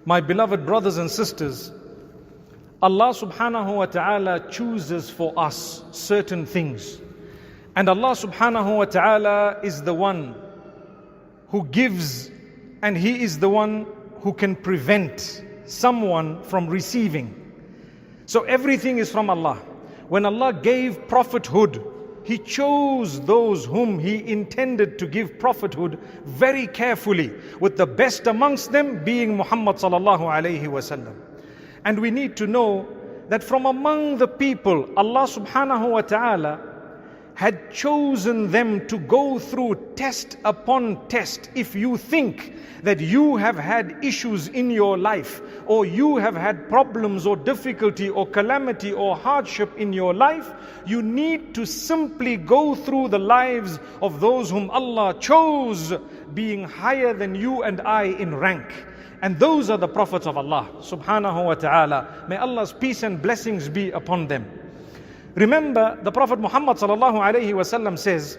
My beloved brothers and sisters, Allah subhanahu wa ta'ala chooses for us certain things. And Allah subhanahu wa ta'ala is the one who gives, and He is the one who can prevent someone from receiving. So everything is from Allah. When Allah gave prophethood, He chose those whom He intended to give prophethood very carefully, with the best amongst them being Muhammad sallallahu alayhi wasallam. And we need to know that from among the people, Allah subhanahu wa ta'ala had chosen them to go through test upon test. If you think that you have had issues in your life, or you have had problems or difficulty or calamity or hardship in your life, you need to simply go through the lives of those whom Allah chose, being higher than you and I in rank. And those are the prophets of Allah subhanahu wa ta'ala. May Allah's peace and blessings be upon them. Remember, the Prophet Muhammad sallallahu alayhi wasallam says,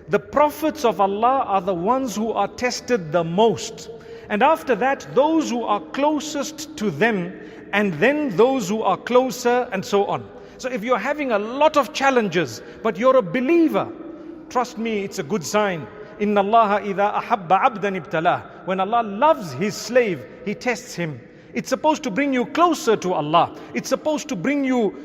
the prophets of Allah are the ones who are tested the most. And after that, those who are closest to them, and then those who are closer, and so on. So if you're having a lot of challenges, but you're a believer, trust me, it's a good sign. Inna Allah idha ahabba abdan ibtalah. When Allah loves His slave, He tests him. It's supposed to bring you closer to Allah. It's supposed to bring you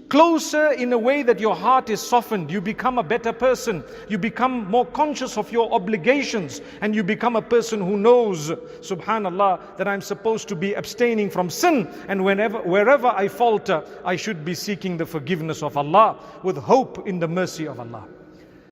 closer in a way that your heart is softened. You become a better person. You become more conscious of your obligations. And you become a person who knows, subhanallah, that I'm supposed to be abstaining from sin. And wherever I falter, I should be seeking the forgiveness of Allah with hope in the mercy of Allah.